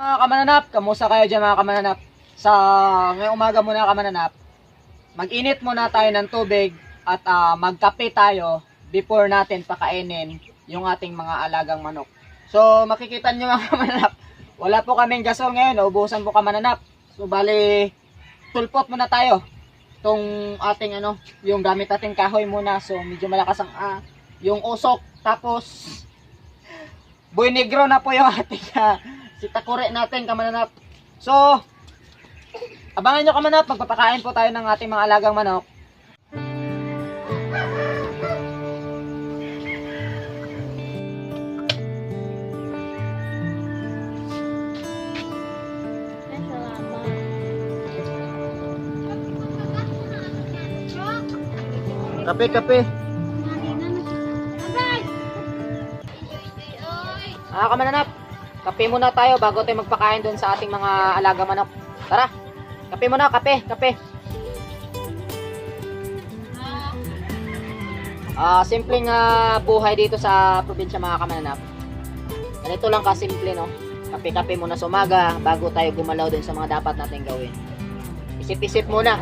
Mga kamananap, kamusta kayo dyan mga kamananap? Sa ngayong umaga muna kamananap, mag-init muna tayo ng tubig at magkape tayo before natin pakainin yung ating mga alagang manok. So makikita nyo mga kamananap, wala po kaming gasol ngayon, naubusan po kamananap. So bali, tulpot muna tayo itong ating yung gamit nating kahoy muna. So medyo malakas ang yung usok. Tapos boy negro na po yung ating sitakure natin kamananap. So abangan nyo kamananap, magpapakain po tayo ng ating mga alagang manok. Kape. Kamananap, kape muna tayo bago tayo magpakain dun sa ating mga alagang manok. Tara, kape muna, kape. Simpleng buhay dito sa probinsya mga kamananap. Ganito lang kasimple, no? Kape muna sa umaga bago tayo gumalaw dun sa mga dapat natin gawin. Isip-isip muna.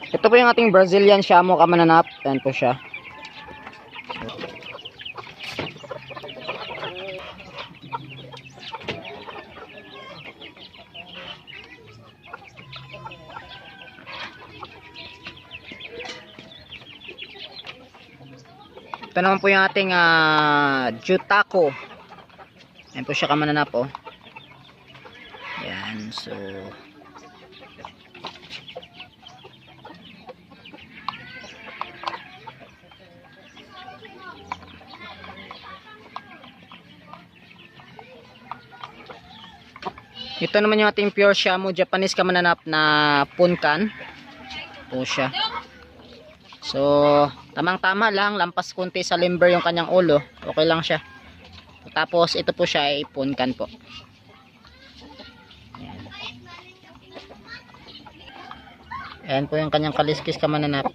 Ito po yung ating Brazilian Shamo kamananap. Ayan po siya. Ito naman po yung ating Jutako. Ayan po siya kamananap, oh. Ayan, so ito naman yung ating pure Shamo Japanese kamananap na punkan po siya. So tamang-tama lang, lampas kunti sa limber yung kanyang ulo, okay lang siya. Tapos ito po siya ay punkan po. Ayan po yung kanyang kaliskis kamananap.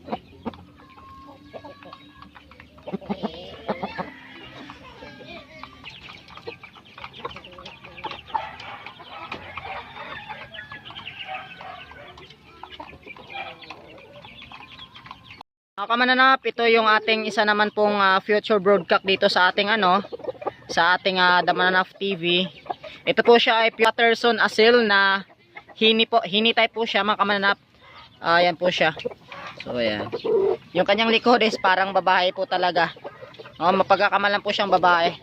Kamananap, ito yung ating isa naman pong future broadcast dito sa ating sa ating Damananap TV. Ito po siya ay Patterson Asil na hini type po siya mga kamananap. Ayan po siya. So ayan. Yung kanyang likod is parang babae po talaga. Mapagkakamalan po siyang babae.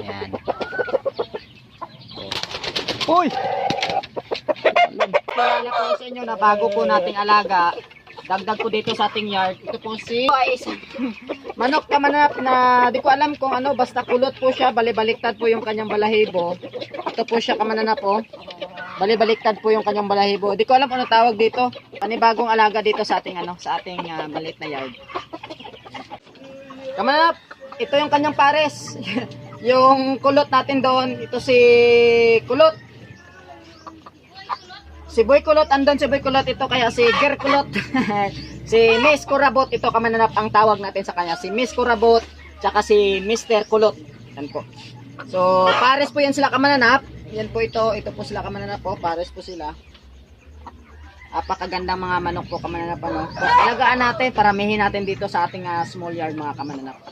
Ayan. Uy! Kaya po sa inyo na bago po nating alaga, dagdag ko dito sa ating yard. Ito po si manok kamanap na di ko alam kung ano, basta kulot po siya, balibaliktad po yung kanyang balahibo. Ito po siya kamananap po. Balibaliktad po yung kanyang balahibo. Di ko alam ano tawag dito. Panibagong alaga dito sa ating maliit na yard. Kamanap, ito yung kanyang pares. Yung kulot natin doon, ito si kulot. Si Boy Kulot, andon si Boy Kulot, ito kaya si Ger Kulot. Si Miss Kurabot, ito kamananap ang tawag natin sa kanya. Si Miss Kurabot, tsaka si Mr. Kulot. Yan po. So, pares po yan sila kamananap. Yan po ito po sila kamananap po. Pares po sila. Apakagandang mga manok po kamananap. Ano. So, alagaan natin, paramihin natin dito sa ating small yard mga kamananap.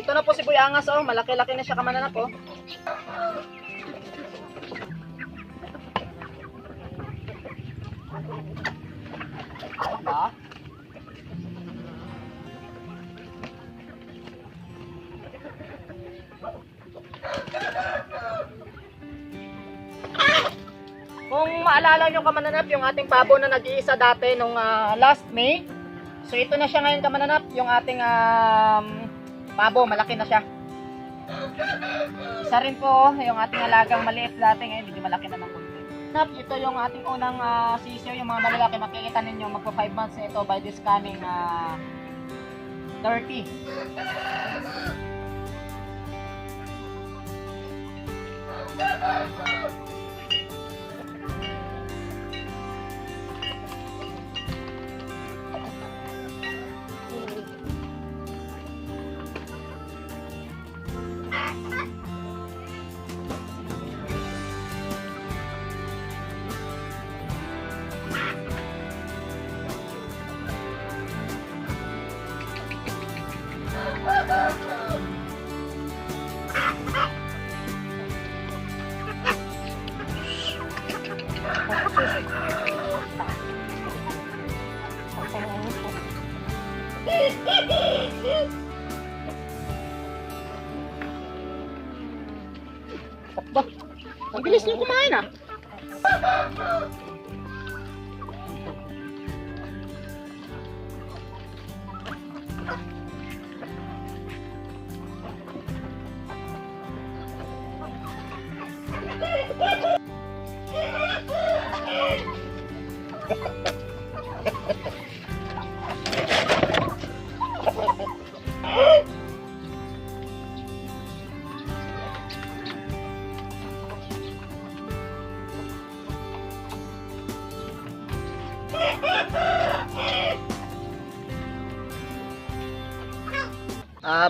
Ito na po si Boy Angas, oh. Malaki-laki na siya kamananap, oh. Kung maalala nyo kamananap, yung ating pabo na nag-iisa dati nung last May. So ito na siya ngayon kamananap, yung ating pabo, malaki na siya. Isa rin po, yung ating alagang maliit dati ngayon, medyo malaki na ng konti. Ito yung ating unang sisyo, yung mga malalaki, makikita ninyo, magpa 5 months na ito by this coming 30. Ang bilis niyo kumain ah.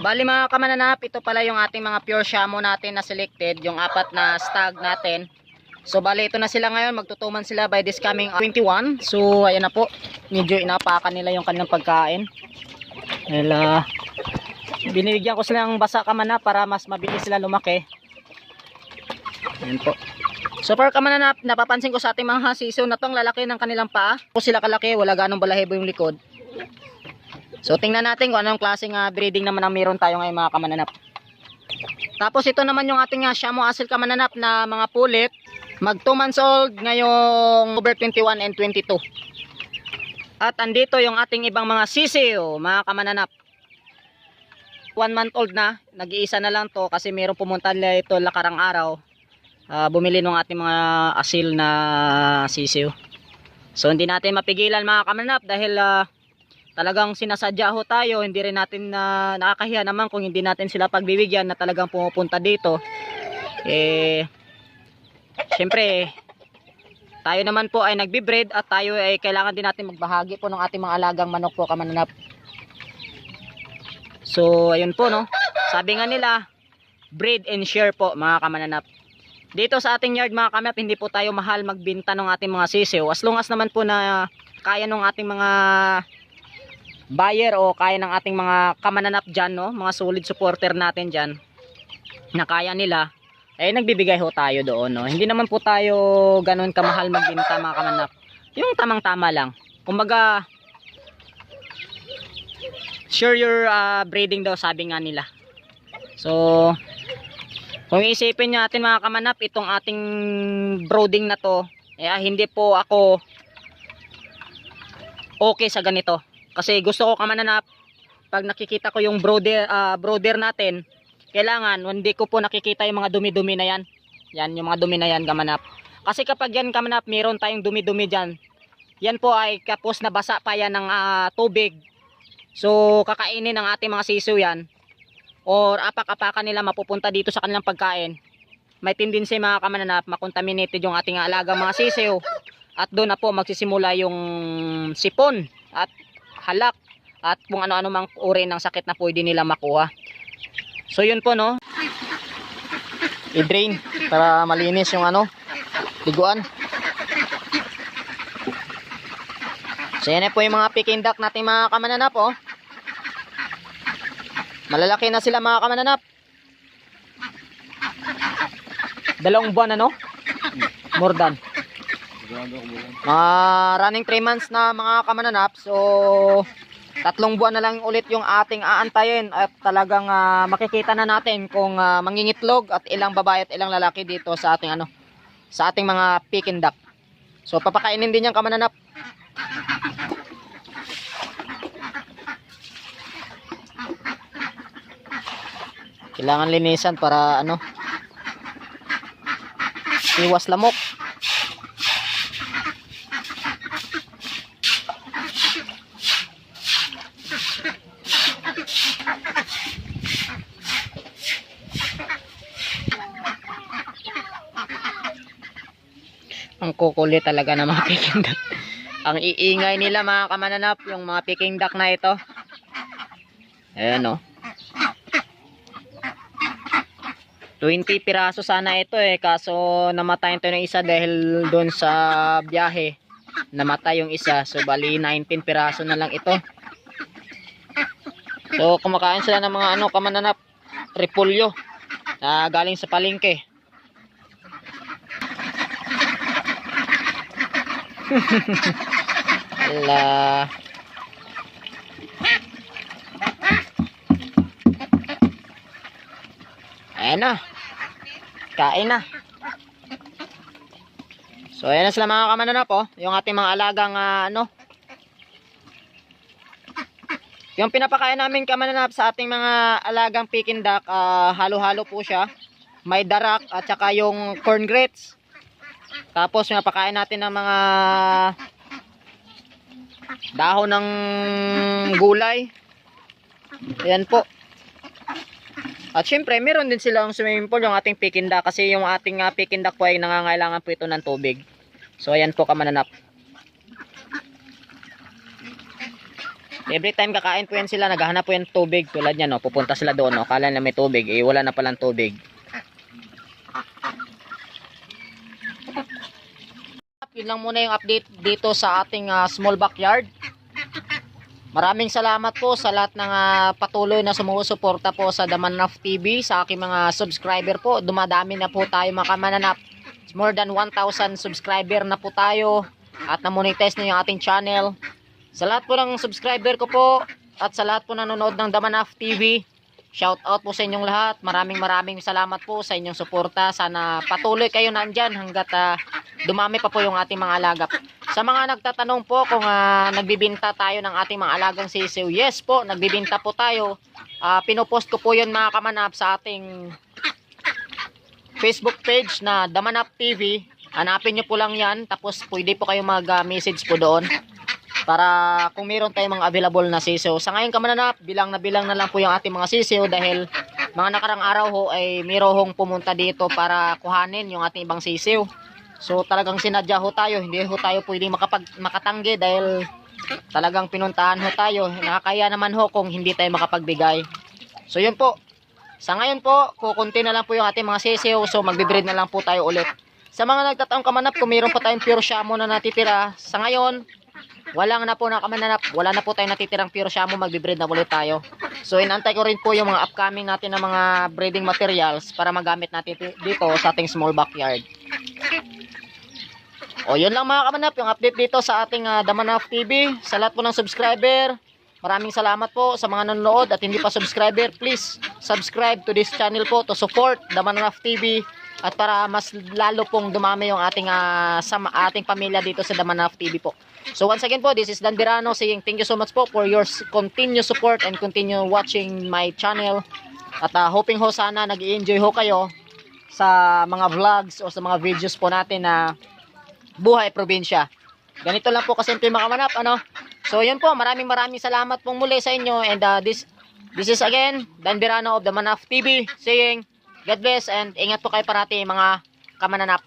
Bali mga kamananap, ito pala yung ating mga pure shamo natin na selected, yung 4 na stag natin. So bali ito na sila ngayon, magtutuman sila by this coming 21. So ayan na po, medyo inapakan nila yung kanilang pagkain. Binibigyan ko sila ng basa kamanap para mas mabilis sila lumaki. Ayan po. So for kamananap, napapansin ko sa ating mga hasiso na tong lalaki ng kanilang paa. Kung sila kalaki, wala ganong balahibo yung likod. So tingnan natin kung anong klaseng breeding naman ang meron tayo ngayon mga kamananap. Tapos ito naman yung ating Shamo Asil kamananap na mga pulit. Mag 2 months old ngayong over 21 and 22. At andito yung ating ibang mga sisiyo mga kamananap. 1 month old na. Nag-iisa na lang to kasi mayroong pumunta nila ito lakarang araw. Bumili ng ating mga asil na sisiyo. So hindi natin mapigilan mga kamananap dahil talagang sinasadya ho tayo, hindi rin natin nakakahiya naman kung hindi natin sila pagbibigyan na talagang pumupunta dito. Syempre, tayo naman po ay nagbi-breed at tayo ay kailangan din natin magbahagi po ng ating mga alagang manok po kamananap. So, ayun po no. Sabi nga nila, breed and share po mga kamananap. Dito sa ating yard mga kamananap, hindi po tayo mahal magbinta ng ating mga sisiw. As long as naman po na kaya ng ating mga buyer o kaya ng ating mga kamananap dyan, no? Mga solid supporter natin dyan na kaya nila, eh nagbibigay ho tayo doon, no. Hindi naman po tayo ganun kamahal magbenta mga kamanap. Yung tamang-tama lang. Kumbaga sure your breeding daw, sabi nga nila. So kung isipin natin mga kamanap, itong ating brooding na to, eh, hindi po ako okay sa ganito. Kasi gusto ko kamananap, pag nakikita ko yung brooder natin, kailangan hindi ko po nakikita yung mga dumi-dumi na yan. Yan, yung mga dumi na yan kamanap. Kasi kapag yan kamanap, meron tayong dumi-dumi dyan. Yan po ay kapos na basa pa yan ng tubig. So kakainin ng ating mga sisiw yan, or apak-apakan nila mapupunta dito sa kanilang pagkain. May tendency mga kamananap, makontaminated yung ating alagang mga sisiw. At doon na po magsisimula yung sipon at halak at kung ano-ano mang uri ng sakit na pwede nila makuha. So yun po, no, i-drain para malinis yung liguan. So yan po yung mga Peking duck natin mga kamananap, oh. Malalaki na sila mga kamananap. 2 buwan more than. Running 3 months na mga kamananap. So 3 buwan na lang ulit yung ating aantayin. At talagang makikita na natin kung mangingitlog at ilang babae at ilang lalaki dito sa ating sa ating mga Peking duck. So papakainin din yung kamananap. Kailangan linisan para iwas lamok. Ang kukulit talaga ng mga Peking duck. Ang iingay nila mga kamananap, yung mga Peking duck na ito. Ayan, oh. 20 piraso sana ito kaso namatay ito ng isa dahil doon sa biyahe. Namatay yung isa, so bali 19 piraso na lang ito. So kumakain sila ng mga kamananap, repolyo na galing sa palengke. Ala. Ayan na. Kain na. So ayan na sila mga kamananap, oh. Yung ating mga alagang yung pinapakain namin kamananap sa ating mga alagang Peking duck, halo-halo po siya. May darak at saka yung corn grits. Tapos pinapakain natin ng mga dahon ng gulay. Ayan po. At syempre, meron din silang swimming pool yung ating Peking duck kasi yung ating Peking duck po ay nangangailangan po ito ng tubig. So ayan po kamananap. Every time kakain po yan sila, naghahanap po yan tubig. Tulad yan, no, pupunta sila doon, no. Kala na may tubig, wala na palang tubig. Yun lang muna yung update dito sa ating small backyard. Maraming salamat po sa lahat ng patuloy na sumusuporta po sa Damanaf TV, sa aking mga subscriber po. Dumadami na po tayo mga kamananap. More than 1,000 subscriber na po tayo at na-monetize na yung ating channel. Sa lahat po ng subscriber ko po at sa lahat po nanonood ng Damanaf TV, shout out po sa inyong lahat. Maraming salamat po sa inyong suporta. Sana patuloy kayo nandyan hanggat dumami pa po yung ating mga alaga. Sa mga nagtatanong po kung nagbibinta tayo ng ating mga alagang sisiw, yes po, nagbibinta po tayo. Pinopost ko po yun mga kamanap sa ating Facebook page na Damanaf TV. Hanapin nyo po lang yan, tapos pwede po kayo mag-message po doon para kung meron tayong mga available na sisiw. Sa ngayon kamananap, bilang na lang po yung ating mga sisiw dahil mga nakarang araw ho ay mayroong pumunta dito para kuhanin yung ating ibang sisiw. So talagang sinadya ho tayo, hindi ho tayo pwedeng makatanggi dahil talagang pinuntahan ho tayo. Nakakaya naman ho kung hindi tayo makapagbigay. So yun po. Sa ngayon po, kukunti na lang po yung ating mga sisiw. So magbe-breed na lang po tayo ulit. Sa mga nagtatanong kamanap, kung mayroon pa tayong pure shamo na natitira, sa ngayon, Wala na po na kamananap. Wala na po tayong natitirang pure Shamu. Magbe-breed na ulit tayo. So inantay ko rin po yung mga upcoming natin na mga breeding materials para magamit natin dito sa ating small backyard. O yun lang mga kamanap, yung update dito sa ating Damanaf TV. Sa lahat po ng subscriber, maraming salamat po sa mga nanonood at hindi pa subscriber. Please subscribe to this channel po to support Damanaf TV at para mas lalo pong dumami yung ating sa ating pamilya dito sa Damanaf TV po. So once again po, this is Dan Birano saying thank you so much po for your continued support and continue watching my channel. At hoping ho sana nag-i-enjoy ho kayo sa mga vlogs o sa mga videos po natin na buhay probinsya. Ganito lang po kasimple mga kamanap, ano? So yun po, maraming salamat pong muli sa inyo and this is again Dan Birano of Damanaf TV saying God bless and ingat po kayo parati mga kamananap.